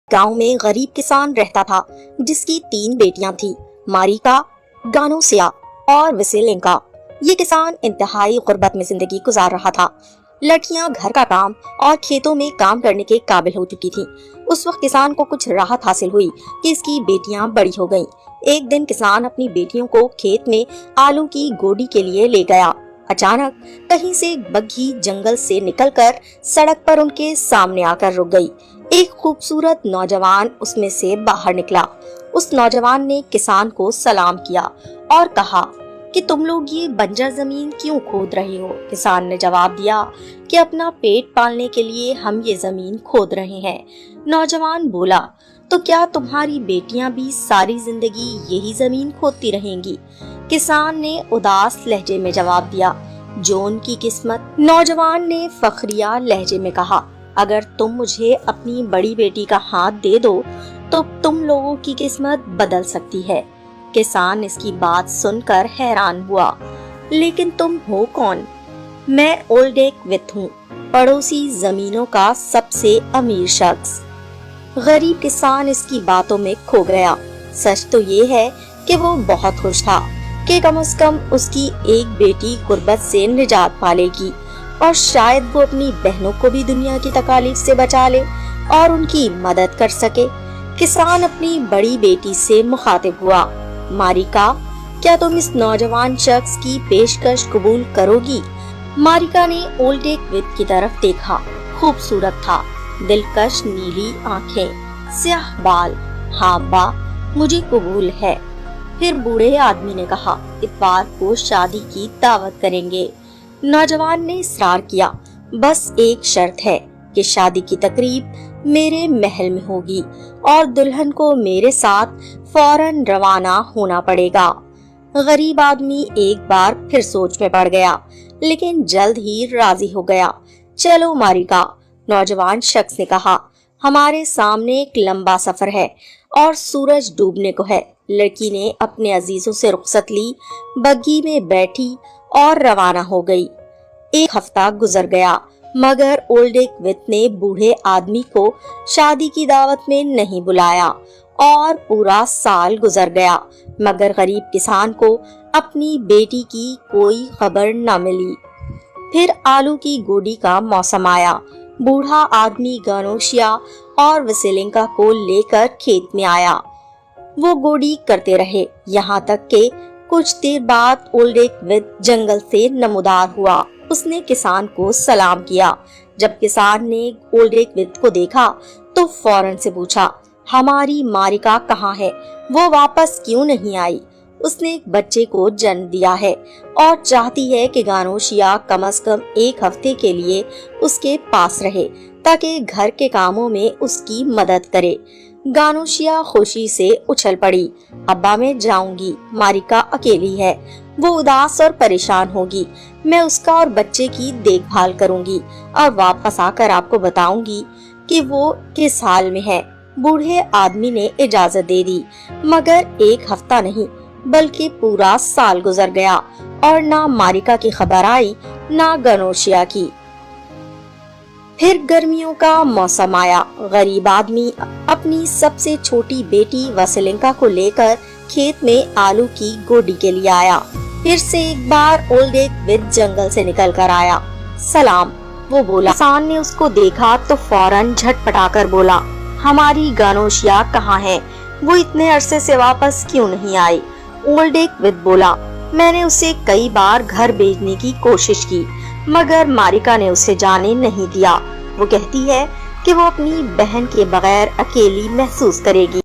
گاؤں میں غریب کسان رہتا تھا جس کی 3 بیٹیاں تھیں، ماریکا، گانوسیا اور وسیلنکا۔ یہ کسان انتہائی غربت میں زندگی گزار رہا تھا۔ لڑکیاں گھر کا کام اور کھیتوں میں کام کرنے کے قابل ہو چکی تھیں۔ اس وقت کسان کو کچھ راحت حاصل ہوئی کہ اس کی بیٹیاں بڑی ہو گئیں۔ ایک دن کسان اپنی بیٹیوں کو کھیت میں آلو کی گوڈی کے لیے لے گیا۔ اچانک کہیں سے بگھی جنگل سے نکل کر سڑک پر ان کے سامنے آ کر رک گئی۔ ایک خوبصورت نوجوان اس میں سے باہر نکلا۔ اس نوجوان نے کسان کو سلام کیا اور کہا کہ تم لوگ یہ بنجر زمین کیوں کھود رہے ہو؟ کسان نے جواب دیا کہ اپنا پیٹ پالنے کے لیے ہم یہ زمین کھود رہے ہیں۔ نوجوان بولا، تو کیا تمہاری بیٹیاں بھی ساری زندگی یہی زمین کھودتی رہیں گی؟ کسان نے اداس لہجے میں جواب دیا، جو ان کی قسمت۔ نوجوان نے فخریہ لہجے میں کہا، اگر تم مجھے اپنی بڑی بیٹی کا ہاتھ دے دو تو تم لوگوں کی قسمت بدل سکتی ہے۔ کسان اس کی بات سن کر حیران ہوا، لیکن تم ہو کون؟ میں اولڈیک وتھ ہوں، پڑوسی زمینوں کا سب سے امیر شخص۔ غریب کسان اس کی باتوں میں کھو گیا۔ سچ تو یہ ہے کہ وہ بہت خوش تھا کہ کم از کم اس کی ایک بیٹی غربت سے نجات پالے گی، اور شاید وہ اپنی بہنوں کو بھی دنیا کی تکالیف سے بچا لے اور ان کی مدد کر سکے۔ کسان اپنی بڑی بیٹی سے مخاطب ہوا، ماریکا، کیا تم اس نوجوان شخص کی پیشکش قبول کرو گی؟ ماریکا نے اولڈیک وتھ کی طرف دیکھا۔ خوبصورت تھا، دلکش نیلی آنکھیں، سیاہ بال۔ ہاں با، مجھے قبول ہے۔ پھر بوڑھے آدمی نے کہا، اتوار کو شادی کی دعوت کریں گے۔ نوجوان نے اصرار کیا، بس ایک شرط ہے کہ شادی کی تقریب میرے محل میں ہوگی اور دلہن کو میرے ساتھ فوراً روانہ ہونا پڑے گا۔ غریب آدمی ایک بار پھر سوچ میں پڑ گیا، لیکن جلد ہی راضی ہو گیا۔ چلو ماریکا، نوجوان شخص نے کہا، ہمارے سامنے ایک لمبا سفر ہے اور سورج ڈوبنے کو ہے۔ لڑکی نے اپنے عزیزوں سے رخصت لی، بگھی میں بیٹھی اور روانہ ہو گئی۔ ایک ہفتہ گزر گیا، مگر اولڈیک وتھ نے بوڑھے آدمی کو شادی کی دعوت میں نہیں بلایا، اور پورا سال گزر گیا، مگر غریب کسان کو اپنی بیٹی کی کوئی خبر نہ ملی۔ پھر آلو کی گوڈی کا موسم آیا۔ بوڑھا آدمی گانوشیا اور وسیلنکا کو لے کر کھیت میں آیا۔ وہ گوڈی کرتے رہے، یہاں تک کہ کچھ دیر بعد اولڈیک وتھ جنگل سے نمودار ہوا۔ اس نے کسان کو سلام کیا۔ جب کسان نے اولڈیک وتھ کو دیکھا تو فوراً سے پوچھا، ہماری ماریکا کہاں ہے؟ وہ واپس کیوں نہیں آئی؟ اس نے ایک بچے کو جنم دیا ہے اور چاہتی ہے کہ گانوشیا کم از کم ایک ہفتے کے لیے اس کے پاس رہے تاکہ گھر کے کاموں میں اس کی مدد کرے۔ گانوشیا خوشی سے اچھل پڑی، ابا میں جاؤں گی، ماریکا اکیلی ہے، وہ اداس اور پریشان ہوگی، میں اس کا اور بچے کی دیکھ بھال کروں گی اور واپس آ کر آپ کو بتاؤں گی کہ وہ کس حال میں ہے۔ بوڑھے آدمی نے اجازت دے دی، مگر ایک ہفتہ نہیں بلکہ پورا سال گزر گیا اور نہ ماریکا کی خبر آئی نہ گانوشیا کی۔ پھر گرمیوں کا موسم آیا۔ غریب آدمی اپنی سب سے چھوٹی بیٹی وسیلنکا کو لے کر کھیت میں آلو کی گوڈی کے لیے آیا۔ پھر سے ایک بار اولڈیک وتھ جنگل سے نکل کر آیا۔ سلام، وہ بولا۔ کسان نے اس کو دیکھا تو فوراً جھٹ پٹا کر بولا، ہماری گانوشیا کہاں ہے؟ وہ اتنے عرصے سے واپس کیوں نہیں آئی؟ اولڈیک وتھ بولا، میں نے اسے کئی بار گھر بھیجنے کی کوشش کی، مگر ماریکا نے اسے جانے نہیں دیا۔ وہ کہتی ہے کہ وہ اپنی بہن کے بغیر اکیلی محسوس کرے گی۔